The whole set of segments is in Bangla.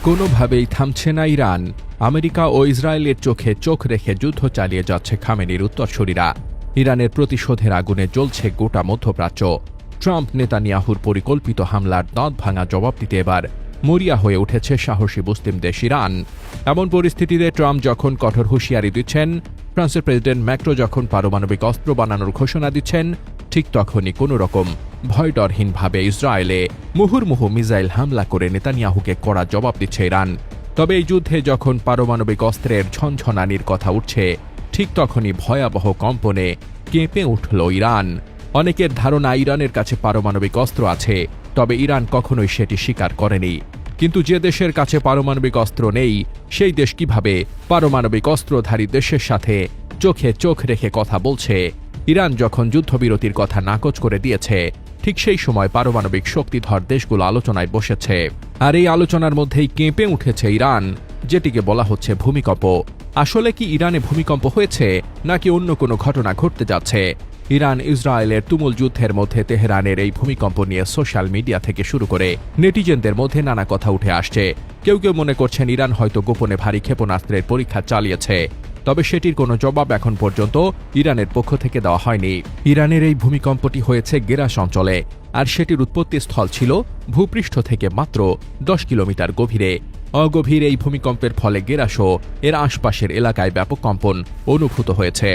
কোনোভাবেই থামছে না ইরান। আমেরিকা ও ইসরায়েলের চোখে চোখ রেখে যুদ্ধ চালিয়ে যাচ্ছে খামেনির উত্তরসূরিরা। ইরানের প্রতিশোধের আগুনে জ্বলছে গোটা মধ্যপ্রাচ্য। ট্রাম্প নেতানিয়াহুর পরিকল্পিত হামলার দাঁত ভাঙা জবাব দিতে এবার মরিয়া হয়ে উঠেছে সাহসী মুসলিম দেশ ইরান। এমন পরিস্থিতিতে ট্রাম্প যখন কঠোর হুঁশিয়ারি দিচ্ছেন, ফ্রান্সের প্রেসিডেন্ট ম্যাক্রো যখন পারমাণবিক অস্ত্র বানানোর ঘোষণা দিচ্ছেন, ঠিক তখনই কোনোরকম ভয়ডরহীনভাবে ইসরায়েলে মুহুর্মুহু মিসাইল হামলা করে নেতানিয়াহুকে কড়া জবাব দিচ্ছে ইরান। তবে এই যুদ্ধে যখন পারমাণবিক অস্ত্রের ঝনঝনানির কথা উঠছে, ঠিক তখনই ভয়াবহ কম্পনে কেঁপে উঠল ইরান। অনেকের ধারণা ইরানের কাছে পারমাণবিক অস্ত্র আছে, তবে ইরান কখনোই সেটি স্বীকার করেনি। কিন্তু যে দেশের কাছে পারমাণবিক অস্ত্র নেই, সেই দেশ কিভাবে পারমাণবিক অস্ত্রধারী দেশের সাথে চোখে চোখ রেখে কথা বলছে? ইরান যখন যুদ্ধবিরতির কথা নাকচ করে দিয়েছে, ঠিক সেই সময় পারমাণবিক শক্তিধর দেশগুলো আলোচনায় বসেছে। আর এই আলোচনার মধ্যেই কেঁপে উঠেছে ইরান, যেটিকে বলা হচ্ছে ভূমিকম্প। আসলে কি ইরানে ভূমিকম্প হয়েছে, নাকি অন্য কোনো ঘটনা ঘটতে যাচ্ছে? ইরান ইসরায়েলের তুমুল যুদ্ধের মধ্যে তেহরানের এই ভূমিকম্প নিয়ে সোশ্যাল মিডিয়া থেকে শুরু করে নেটিজেনদের মধ্যে নানা কথা উঠে আসছে। কেউ কেউ মনে করছেন ইরান হয়তো গোপনে ভারী ক্ষেপণাস্ত্রের পরীক্ষা চালিয়েছে, তবে সেটির কোনো জবাব এখন পর্যন্ত ইরানের পক্ষ থেকে দেওয়া হয়নি। ইরানের এই ভূমিকম্পটি হয়েছে গেরাস অঞ্চলে, আর সেটির উৎপত্তিস্থল ছিল ভূপৃষ্ঠ থেকে মাত্র 10 কিলোমিটার গভীরে। অগভীর এই ভূমিকম্পের ফলে গেরাস ও এর আশপাশের এলাকায় ব্যাপক কম্পন অনুভূত হয়েছে।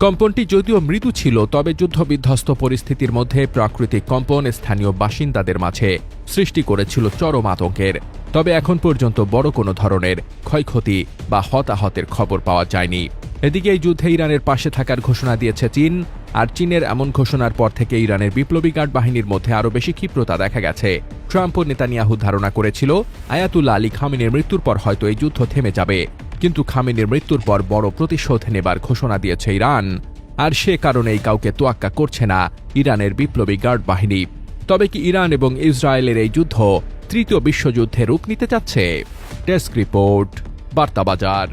কম্পনটি যদিও মৃদু ছিল, তবে যুদ্ধবিধ্বস্ত পরিস্থিতির মধ্যে প্রাকৃতিক কম্পন স্থানীয় বাসিন্দাদের মাঝে সৃষ্টি করেছিল চরম আতঙ্কের। তবে এখন পর্যন্ত বড় কোনো ধরনের ক্ষয়ক্ষতি বা হতাহতের খবর পাওয়া যায়নি। এদিকে এই যুদ্ধে ইরানের পাশে থাকার ঘোষণা দিয়েছে চীন, আর চীনের এমন ঘোষণার পর থেকে ইরানের বিপ্লবী গার্ড বাহিনীর মধ্যে আরও বেশি ক্ষিপ্রতা দেখা গেছে। ট্রাম্প ও নেতানিয়াহু ধারণা করেছিল আয়াতুল্লাহ আলী খামেনির মৃত্যুর পর হয়তো এই যুদ্ধ থেমে যাবে, কিন্তু খামেনির মৃত্যুর পর বড় প্রতিশোধ নেবার ঘোষণা দিয়েছে ইরান। আর সে কারণেই কাউকে তোয়াক্কা করছে না ইরানের বিপ্লবী গার্ড বাহিনী। তবে কি ইরান এবং ইসরায়েলের এই যুদ্ধ তৃতীয় বিশ্বযুদ্ধে রূপ নিতে যাচ্ছে? Desk report, বার্তাবাজার।